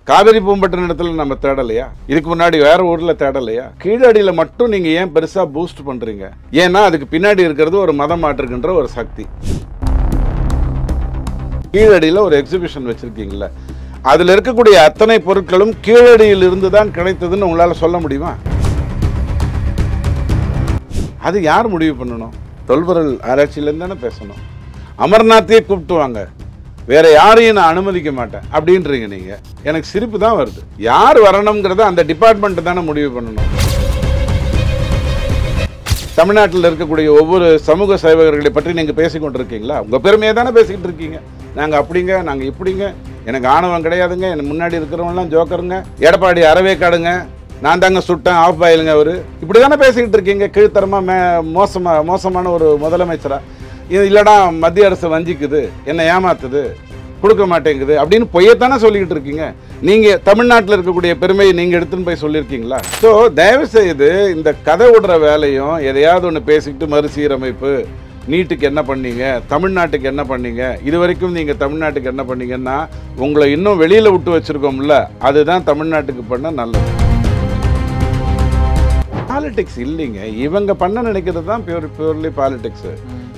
காவிரி பூம்பட்டின இடத்துல நம்ம தேடலையா? இதுக்கு முன்னாடி வேற ஊர்ல தேடலையா? கீழடியில மட்டும் நீங்க ஏன் பெருசா பூஸ்ட் பண்றீங்க? ஏன்னா அதுக்கு பின்னாடி இருக்கிறது ஒரு மதம் மாற்றுகின்ற ஒரு சக்தி. கீழடியில ஒரு எக்ஸிபிஷன் வச்சிருக்கீங்களா, அதுல இருக்கக்கூடிய அத்தனை பொருட்களும் கீழடியில் இருந்து தான் கிடைத்ததுன்னு உங்களால சொல்ல முடியுமா? அது யார் முடிவு பண்ணணும்? தொல்பொருள் ஆராய்ச்சியிலேருந்து தானே பேசணும். அமர்நாத்தையே கூப்பிட்டு வாங்க, வேற யாரையும் நான் அனுமதிக்க மாட்டேன் அப்படின்றீங்க நீங்க. எனக்கு சிரிப்பு தான் வருது. யார் வரணுங்கிறத அந்த டிபார்ட்மெண்ட் தானே முடிவு பண்ணணும். தமிழ்நாட்டில் இருக்கக்கூடிய ஒவ்வொரு சமூக சேவகர்களை பற்றி நீங்க பேசிக்கொண்டிருக்கீங்களா? உங்க பெருமையை தானே பேசிக்கிட்டு இருக்கீங்க. நாங்க அப்படிங்க, நாங்க இப்படிங்க, எனக்கு ஆணவம் கிடையாதுங்க, எனக்கு முன்னாடி இருக்கிறவங்கலாம் ஜோக்கருங்க, எடப்பாடி அறவே காடுங்க, நான் தாங்க சுட்டேன் ஆஃப் பாயிலுங்க அவரு, இப்படி தானே பேசிக்கிட்டு இருக்கீங்க. கீழ்த்தரமா மோசமான ஒரு முதலமைச்சரா, இது இல்லடா மத்திய அரசு வஞ்சிக்குது, என்னை ஏமாத்துது, கொடுக்க மாட்டேங்குது அப்படின்னு பொய்யத்தானே சொல்லிக்கிட்டு இருக்கீங்க. நீங்க தமிழ்நாட்டில் இருக்கக்கூடிய பெருமையை நீங்க எடுத்துன்னு போய் சொல்லியிருக்கீங்களா? ஸோ தயவு செய்து இந்த கதை விடுற வேலையும் எதையாவது ஒன்று பேசிக்கிட்டு மறுசீரமைப்பு, நீட்டுக்கு என்ன பண்ணீங்க, தமிழ்நாட்டுக்கு என்ன பண்ணீங்க, இது வரைக்கும் நீங்கள் தமிழ்நாட்டுக்கு என்ன பண்ணீங்கன்னா உங்களை இன்னும் வெளியில் விட்டு வச்சுருக்கோம்ல, அதுதான் தமிழ்நாட்டுக்கு பண்ண நல்லது. பாலிடிக்ஸ் இல்லைங்க, இவங்க பண்ண நினைக்கிறது தான் பியூர்லி பாலிடிக்ஸ்.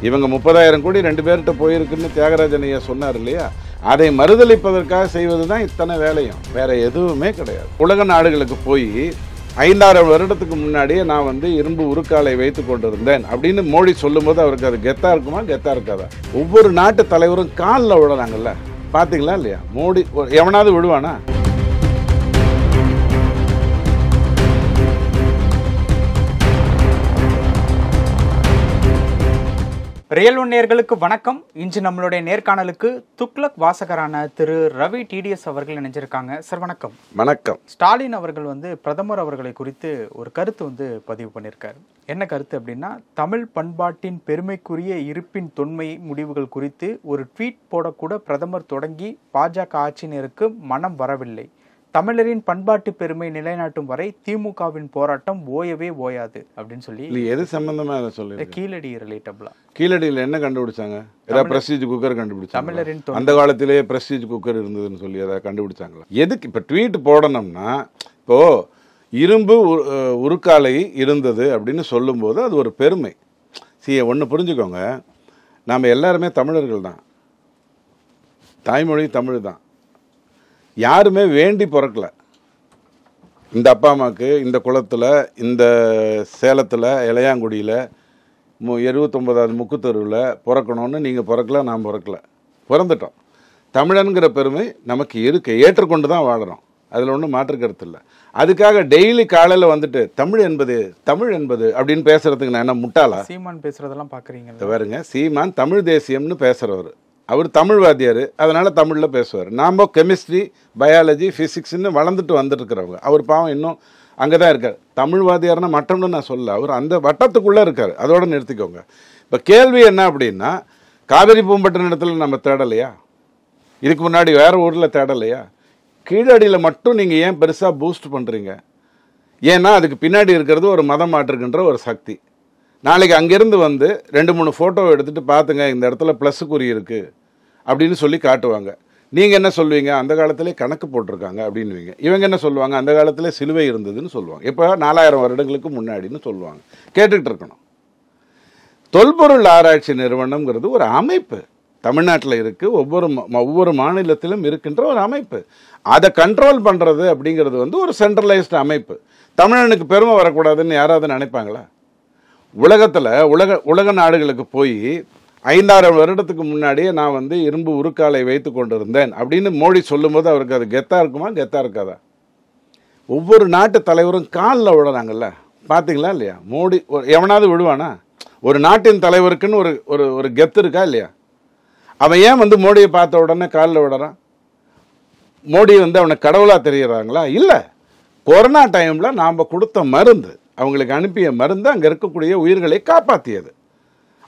இவங்க 30,000 கோடி 2 பேர்கிட்ட போயிருக்குன்னு தியாகராஜன் ஐயா சொன்னார் இல்லையா, அதை மறுதளிப்பதற்காக செய்வது தான் இத்தனை வேலையும், வேற எதுவுமே கிடையாது. உலக நாடுகளுக்கு போய் 5,000 வருடத்துக்கு முன்னாடியே நான் இரும்பு உருக்காலை வைத்து கொண்டிருந்தேன் அப்படின்னு மோடி சொல்லும்போது அவருக்கு அது கெத்தா இருக்குமா, கெத்தா இருக்காதா? ஒவ்வொரு நாட்டு தலைவரும் காலில் விடுறாங்கல்ல, பார்த்தீங்களா இல்லையா? மோடி எவனாவது விடுவானா? ரியல் ஒன் நேயர்களுக்கு வணக்கம். இன்று நம்மளுடைய நேர்காணலுக்கு துக்ளக் வாசகரான திரு ரவி டிடிஎஸ் அவர்கள் இணைஞ்சிருக்காங்க. சார் வணக்கம். வணக்கம். ஸ்டாலின் அவர்கள் பிரதமர் அவர்களை குறித்து ஒரு கருத்து பதிவு பண்ணியிருக்காரு. என்ன கருத்து அப்படின்னா, தமிழ் பண்பாட்டின் பெருமைக்குரிய இருப்பின் தொன்மை முடிவுகள் குறித்து ஒரு ட்வீட் போடக்கூட பிரதமர் தொடங்கி பாஜக ஆட்சியினருக்கு மனம் வரவில்லை. தமிழரின் பண்பாட்டு பெருமை நிலைநாட்டும் வரை திமுகவின் போராட்டம் ஓயவே ஓயாது அப்படின்னு சொல்லி எது சம்பந்தமா அதை சொல்லி கீழடி ரிலேட்டபிளா? கீழடியில் என்ன கண்டுபிடிச்சாங்க? ஏதாவது பிரஸ்டீஜ் குக்கர் கண்டுபிடிச்சாங்க? தமிழரின் அந்த காலத்திலேயே பிரஸ்டீஜ் குக்கர் இருந்ததுன்னு சொல்லி அதை கண்டுபிடிச்சாங்களா? எதுக்கு இப்போ ட்வீட் போடணும்னா, இப்போ இரும்பு உருக்காலை இருந்தது அப்படின்னு சொல்லும்போது அது ஒரு பெருமை. ஒன்று புரிஞ்சுக்கோங்க, நாம் எல்லாருமே தமிழர்கள் தான், தாய்மொழி தமிழ் தான். யாருமே வேண்டி பிறக்கல. இந்த அப்பா அம்மாவுக்கு இந்த குளத்தில், இந்த சேலத்தில், இளையாங்குடியில் 79வது முக்குத்தருவில் பிறக்கணும்னு நீங்கள் பிறக்கல, நான் பிறக்கல, பிறந்துட்டோம். தமிழனுங்கிற பெருமை நமக்கு இருக்கு, ஏற்றுக்கொண்டு தான் வாழறோம், அதில் ஒன்றும் மாற்று கருத்து இல்லை. அதுக்காக டெய்லி காலையில் தமிழ் என்பது அப்படின்னு பேசுறதுக்கு நான் என்ன முட்டாளா? சீமான் பேசுறதெல்லாம் பார்க்குறீங்க பாருங்க, சீமான் தமிழ் தேசியம்னு பேசுகிறவர், அவர் தமிழ் வாத்தியார், அதனால் தமிழில் பேசுவார். நாம் கெமிஸ்ட்ரி, பயாலஜி, ஃபிசிக்ஸ்ன்னு வளர்ந்துட்டு வந்துட்டுருக்கிறவங்க. அவர் பாவம் இன்னும் அங்கே தான் இருக்கார். தமிழ் வாத்தியார்னா மற்றொன்று நான் சொல்ல, அவர் அந்த வட்டத்துக்குள்ளே இருக்கார், அதோட நிறுத்திக்கோங்க. இப்போ கேள்வி என்ன அப்படின்னா, காவிரி பூம்பட்டின இடத்துல நம்ம தேடலையா? இதுக்கு முன்னாடி வேற ஊரில் தேடலையா? கீழடியில் மட்டும் நீங்கள் ஏன் பெருசாக பூஸ்ட் பண்ணுறீங்க? ஏன்னா அதுக்கு பின்னாடி இருக்கிறது ஒரு மதம் மாற்றுகின்ற ஒரு சக்தி. நாளைக்கு அங்கேருந்து 2-3 ஃபோட்டோவை எடுத்துகிட்டு பார்த்துங்க, இந்த இடத்துல ப்ளஸ் குறி இருக்குது அப்படின்னு சொல்லி காட்டுவாங்க. நீங்கள் என்ன சொல்லுவீங்க? அந்த காலத்திலே கணக்கு போட்டிருக்காங்க அப்படின்வீங்க. இவங்க என்ன சொல்லுவாங்க? அந்த காலத்தில் சிலுவை இருந்ததுன்னு சொல்லுவாங்க. இப்போ 4000 வருடங்களுக்கு முன்னாடின்னு சொல்லுவாங்க. கேட்டுக்கிட்டு இருக்கணும். தொல்பொருள் ஆராய்ச்சி நிறுவனம்ங்கிறது ஒரு அமைப்பு, தமிழ்நாட்டில் இருக்குது, ஒவ்வொரு மாநிலத்திலும் இருக்கின்ற ஒரு அமைப்பு. அதை கண்ட்ரோல் பண்ணுறது அப்படிங்கிறது ஒரு சென்ட்ரலைஸ்டு அமைப்பு. தமிழனுக்கு பெருமை வரக்கூடாதுன்னு யாராவது நினைப்பாங்களா? உலகத்தில் உலக நாடுகளுக்கு போய் 5,000 வருடத்துக்கு முன்னாடியே நான் இரும்பு உருக்காலை வைத்து கொண்டிருந்தேன் அப்படின்னு மோடி சொல்லும்போது அவருக்கு அது கெத்தா இருக்குமா, கெத்தா இருக்காதா? ஒவ்வொரு நாட்டு தலைவரும் காலில் விடுறாங்கல்ல, பார்த்தீங்களா இல்லையா? மோடி எவனாவது விடுவானா? ஒரு நாட்டின் தலைவருக்குன்னு ஒரு கெத்து இருக்கா இல்லையா? அவன் ஏன் மோடியை பார்த்த உடனே காலில் விடுறான்? மோடி அவனை கடவுளாக தெரிகிறாங்களா? இல்லை. கொரோனா டைமில் நாம் கொடுத்த மருந்து, அவங்களுக்கு அனுப்பிய மருந்து அங்கே இருக்கக்கூடிய உயிர்களை காப்பாற்றியது.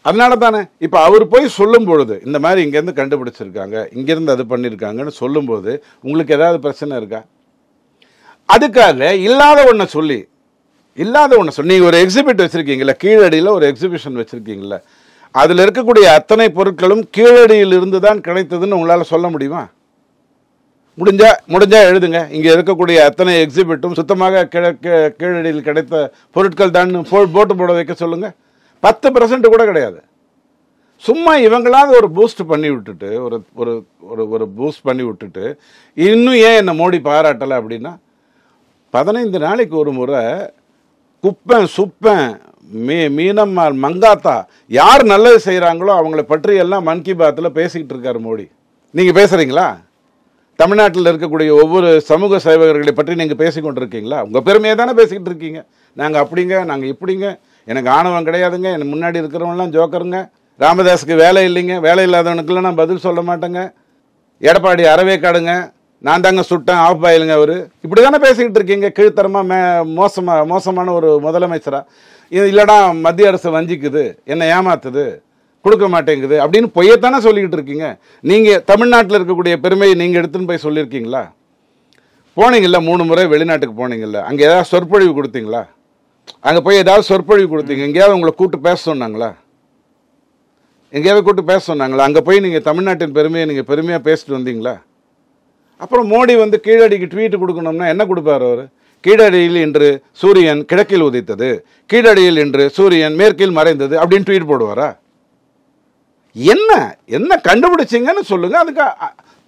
அதனால தானே இப்போ அவர் போய் சொல்லும் பொழுது, இந்த மாதிரி இங்கேருந்து கண்டுபிடிச்சிருக்காங்க, இங்கேருந்து அது பண்ணியிருக்காங்கன்னு சொல்லும்போது உங்களுக்கு ஏதாவது பிரச்சனை இருக்கா? அதுக்காக இல்லாத ஒன்றை சொல்லி நீங்கள் ஒரு எக்ஸிபிட் வச்சுருக்கீங்களா, கீழடியில் ஒரு எக்ஸிபிஷன் வச்சுருக்கீங்களா, அதில் இருக்கக்கூடிய அத்தனை பொருட்களும் கீழடியில் இருந்து தான் கிடைத்ததுன்னு உங்களால் சொல்ல முடியுமா? முடிஞ்சா எழுதுங்க. இங்கே இருக்கக்கூடிய அத்தனை எக்ஸிபிட்டும் சுத்தமாக கீழடியில் கிடைத்த பொருட்கள் தான் போட்டு போட வைக்க சொல்லுங்கள். 10% கூட கிடையாது. சும்மா இவங்களாவது ஒரு பூஸ்ட் பண்ணி விட்டுட்டு ஒரு பூஸ்ட் பண்ணி விட்டுட்டு இன்னும் ஏன் என்னை மோடி பாராட்டலை அப்படின்னா, 15 நாளைக்கு ஒரு முறை குப்பன் சுப்பன் மீனம்மாள் மங்காத்தா யார் நல்லது செய்கிறாங்களோ அவங்கள பற்றி எல்லாம் மன் கி பாத்தில் பேசிக்கிட்டு இருக்காரு மோடி. நீங்கள் பேசுகிறீங்களா? தமிழ்நாட்டில் இருக்கக்கூடிய ஒவ்வொரு சமூக சேவகர்களை பற்றி நீங்கள் பேசிக்கொண்டிருக்கீங்களா? உங்கள் பெருமையை தானே பேசிக்கிட்டு இருக்கீங்க. நாங்கள் அப்படிங்க, நாங்கள் இப்படிங்க, எனக்கு ஆணவம் கிடையாதுங்க, எனக்கு முன்னாடி இருக்கிறவங்களாம் ஜோக்கருங்க, ராமதாஸுக்கு வேலை இல்லைங்க, வேலை இல்லாதவனுக்குலாம் நான் பதில் சொல்ல மாட்டேங்க, எடப்பாடி அறவேக்காடுங்க, நான் தாங்க சுட்டேன் ஆஃப் பாயிலுங்க அவர், இப்படி தானே பேசிக்கிட்டு இருக்கீங்க. கீழ்த்தரமாக மோசமான ஒரு முதலமைச்சரா, இது இல்லைடா மத்திய அரசு வஞ்சிக்குது, என்னை ஏமாத்துது, கொடுக்க மாட்டேங்குது அப்படின்னு பொய்யத்தானே சொல்லிக்கிட்டு இருக்கீங்க. நீங்கள் தமிழ்நாட்டில் இருக்கக்கூடிய பெருமையை நீங்கள் எடுத்துன்னு போய் சொல்லியிருக்கீங்களா? போனீங்கல்ல 3 முறை வெளிநாட்டுக்கு போனீங்கல்ல, அங்கே ஏதாவது சொற்பொழிவு கொடுத்தீங்களா? அங்கே போய் ஏதாவது சொற்பொழிவு கொடுத்தீங்க? எங்கேயாவது உங்களை கூப்பிட்டு பேச சொன்னாங்களா? எங்கேயாவது கூப்பிட்டு பேச சொன்னாங்களா? அங்கே போய் நீங்கள் தமிழ்நாட்டின் பெருமையை நீங்கள் பெருமையாக பேசிட்டு வந்தீங்களா? அப்புறம் மோடி வந்து கீழடிக்கு ட்வீட் கொடுக்கணும்னா என்ன கொடுப்பார் அவர்? கீழடியில் இன்று சூரியன் கிழக்கில் உதித்தது, கீழடியில் இன்று சூரியன் மேற்கில் மறைந்தது அப்படின்னு ட்வீட் போடுவாரா? என்ன கண்டுபிடிச்சிங்கன்னு சொல்லுங்க. அதுக்கு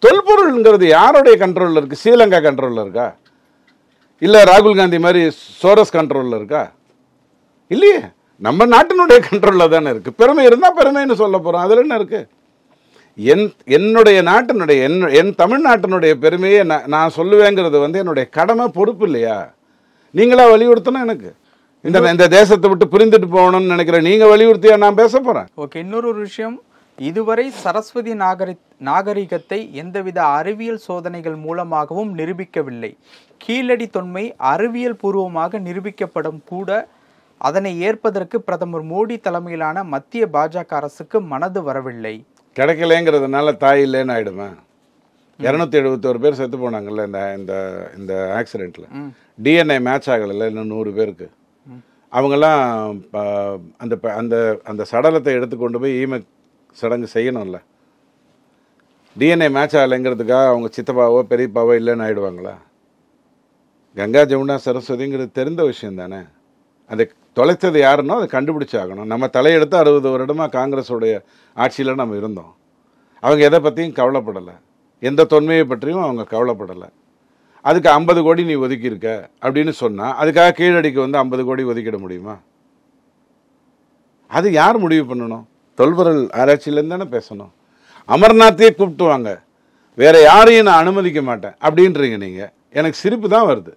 தொல்பொருள்ங்கிறது யாருடைய கண்ட்ரோலில் இருக்கு? ஸ்ரீலங்கா கண்ட்ரோலில் இருக்கா? இல்லை ராகுல் காந்தி மாதிரி சோரஸ் கண்ட்ரோலில் இருக்கா? இல்லையே, நம்ம நாட்டினுடைய கண்ட்ரோலில் தானே இருக்கு. பெருமை இருந்தால் பெருமைன்னு சொல்ல போகிறோம், அதில் என்ன இருக்கு? என்னுடைய நாட்டினுடைய என் தமிழ்நாட்டினுடைய பெருமையை நான் சொல்லுவேங்கிறது வந்து என்னுடைய கடமை, பொறுப்பு இல்லையா? நீங்களா வலியுறுத்தணும் எனக்கு. இந்த தேசத்தை விட்டு பிரிந்துட்டு போகணும்னு நினைக்கிற நீங்க வலியுறுத்தியா நான் பேச போறேன். ஓகே, இன்னொரு விஷயம், இதுவரை சரஸ்வதி நாகரிகத்தை எந்தவித அறிவியல் சோதனைகள் மூலமாகவும் நிரூபிக்கவில்லை. கீழடி தொன்மை அறிவியல் பூர்வமாக நிரூபிக்கப்படும் கூட அதனை ஏற்பதற்கு பிரதமர் மோடி தலைமையிலான மத்திய பாஜக அரசுக்கு மனது வரவில்லை. கிடைக்கலங்கிறதுனால தாய் இல்லைன்னு ஆயிடுமா? 271 பேர் செத்து போனாங்கல்ல இந்த ஆக்சிடென்ட்ல. டிஎன்ஏ மேட்ச் ஆகலை இன்னும் 100 பேருக்கு. அவங்கெல்லாம் அந்த அந்த அந்த சடலத்தை எடுத்துக்கொண்டு போய் ஈம சடங்கு செய்யணும்ல. டிஎன்ஏ மேட்ச் ஆகலைங்கிறதுக்காக அவங்க சித்தப்பாவோ பெரியப்பாவோ இல்லைன்னு ஆயிடுவாங்களா? கங்கா ஜமுனா சரஸ்வதிங்கிறது தெரிந்த விஷயம் தானே. அதை தொலைத்தது யாருன்னோ அதை கண்டுபிடிச்சாகணும். நம்ம தலையெடுத்து 60 வருடமாக காங்கிரஸோடைய ஆட்சியில் நம்ம இருந்தோம். அவங்க எதை பற்றியும் கவலைப்படலை, எந்த தொன்மையை பற்றியும் அவங்க கவலைப்படலை. அதுக்கு 50 கோடி நீ ஒதுக்கியிருக்க அப்படின்னு சொன்னால் அதுக்காக கீழடிக்கு வந்து 50 கோடி ஒதுக்கிட முடியுமா? அது யார் முடிவு பண்ணணும்? தொல்பொருள் ஆராய்ச்சியிலேருந்து தானே பேசணும். அமர்நாத்தையே கூப்பிட்டு வாங்க, வேற யாரையும் நான் அனுமதிக்க மாட்டேன் அப்படின்றீங்க நீங்கள். எனக்கு சிரிப்பு தான் வருது.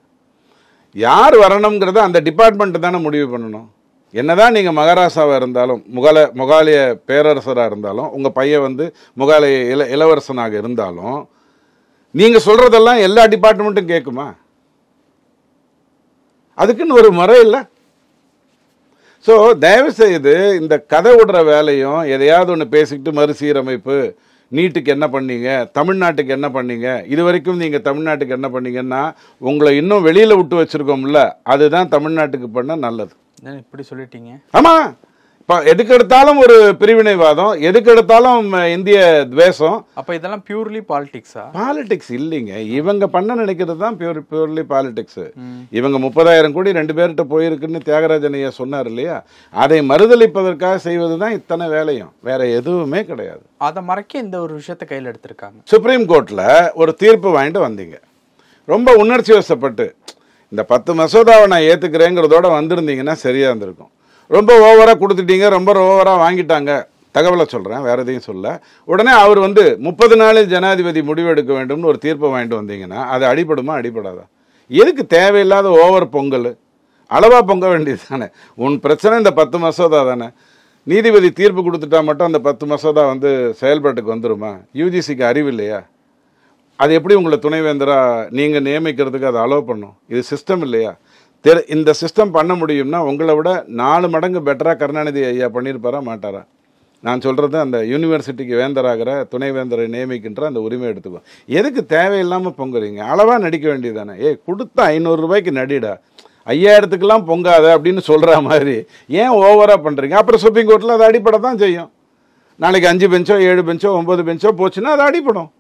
யார் வரணுங்கிறத அந்த டிபார்ட்மெண்ட்டு தானே முடிவு பண்ணணும். என்னதான் நீங்கள் மகாராஷ்டிராவாக இருந்தாலும், முகாலய பேரரசராக இருந்தாலும், உங்கள் பையன் வந்து முகாலய இளவரசனாக இருந்தாலும், நீங்கள் சொல்கிறதெல்லாம் எல்லா டிபார்ட்மெண்ட்டும் கேட்குமா? அதுக்குன்னு ஒரு முறை இல்லை. ஸோ தயவுசெய்து இந்த கதை விடுற வேலையும் எதையாவது ஒன்று பேசிக்கிட்டு மறுசீரமைப்பு, நீட்டுக்கு என்ன பண்ணீங்க, தமிழ்நாட்டுக்கு என்ன பண்ணீங்க, இது வரைக்கும் நீங்கள் தமிழ்நாட்டுக்கு என்ன பண்ணீங்கன்னா உங்களை இன்னும் வெளியில் விட்டு வச்சுருக்கோம்ல, அதுதான் தமிழ்நாட்டுக்கு பண்ண நல்லது. இப்படி சொல்லிட்டீங்க. ஆமாம், இப்போ எதுக்கு எடுத்தாலும் ஒரு பிரிவினைவாதம், எதுக்கு எடுத்தாலும் இந்திய துவேஷம். அப்போ இதெல்லாம் பியூர்லி பாலிடிக்ஸா? பாலிடிக்ஸ் இல்லைங்க, இவங்க பண்ண நினைக்கிறது தான் பியூர்லி பாலிடிக்ஸ். இவங்க 30,000 கோடி 2 பேர்கிட்ட போயிருக்குன்னு தியாகராஜன் ஐயா சொன்னார் இல்லையா, அதை மறுதளிப்பதற்காக செய்வது தான் இத்தனை வேலையும், வேற எதுவுமே கிடையாது. அதை மறைக்க இந்த ஒரு விஷயத்தை கையில் எடுத்திருக்காங்க. சுப்ரீம் கோர்ட்டில் ஒரு தீர்ப்பு வாங்கிட்டு வந்தீங்க, ரொம்ப உணர்ச்சி வசப்பட்டு இந்த 10 மசோதாவை நான் ஏற்றுக்கிறேங்கிறதோட வந்திருந்தீங்கன்னா சரியாக இருந்திருக்கும். ரொம்ப ஓவராக கொடுத்துட்டீங்க, ரொம்ப ஓவராக வாங்கிட்டாங்க. தகவலை சொல்கிறேன், வேறு எதையும் சொல்ல. உடனே அவர் வந்து 30 நாளில் ஜனாதிபதி முடிவெடுக்க வேண்டும்னு ஒரு தீர்ப்பை வாங்கிட்டு வந்தீங்கன்னா அது அடிபடுமா அடிபடாதா? எதுக்கு தேவையில்லாத ஓவர் பொங்கல்? அளவாக பொங்க வேண்டியது தானே. உன் பிரச்சனை இந்த 10 மசோதா தானே. நீதிபதி தீர்ப்பு கொடுத்துட்டா மட்டும் அந்த 10 மசோதா வந்து செயல்பாட்டுக்கு வந்துடுமா? யூஜிசிக்கு அறிவு இல்லையா? அது எப்படி உங்களை துணைவேந்தராக நீங்கள் நியமிக்கிறதுக்கு அதை அலோவ் பண்ணும்? இது சிஸ்டம் இல்லையா? இந்த சிஸ்டம் பண்ண முடியும்னா உங்களை விட 4 மடங்கு பெட்டராக கருணாநிதி ஐயா பண்ணியிருப்பாரா மாட்டாரா? நான் சொல்கிறது அந்த யூனிவர்சிட்டிக்கு வேந்தராகிற துணைவேந்தரை நியமிக்கின்ற அந்த உரிமை எடுத்துக்கோ. எதுக்கு தேவையில்லாமல் பொங்குறீங்க? அளவாக நடிக்க வேண்டியது தானே. கொடுத்தா 500 ரூபாய்க்கு நடிடா, 5000த்துக்கெல்லாம் பொங்காத அப்படின்னு சொல்கிற மாதிரி ஏன் ஓவராக பண்ணுறீங்க? அப்புறம் சுப்ரீம் கோர்ட்டில் அது அடிப்படை தான் செய்யும். நாளைக்கு 5 பெஞ்சோ 7 பெஞ்சோ 9 பெஞ்சோ போச்சுன்னா அது அடிப்படும்.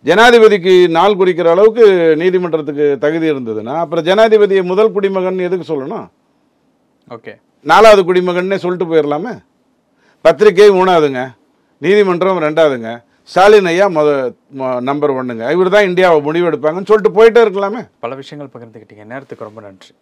ஜனாதிபதிக்கு நாள் குறிக்கிற அளவுக்கு நீதிமன்றத்துக்கு தகுதி இருந்ததுன்னா அப்புறம் ஜனாதிபதியை முதல் குடிமகன் எதுக்கு சொல்லணும்? ஓகே, 4வது குடிமகன்னே சொல்லிட்டு போயிடலாமே. பத்திரிகை 3வதுங்க, நீதிமன்றம் 2வதுங்க, ஸ்டாலின் ஐயா நம்பர் 1ங்க, இவர் தான் இந்தியாவை முடிவெடுப்பாங்கன்னு சொல்லிட்டு போயிட்டே இருக்கலாமே. பல விஷயங்கள் பகிர்ந்துக்கிட்டீங்க. நேரத்துக்கு ரொம்ப நன்றி.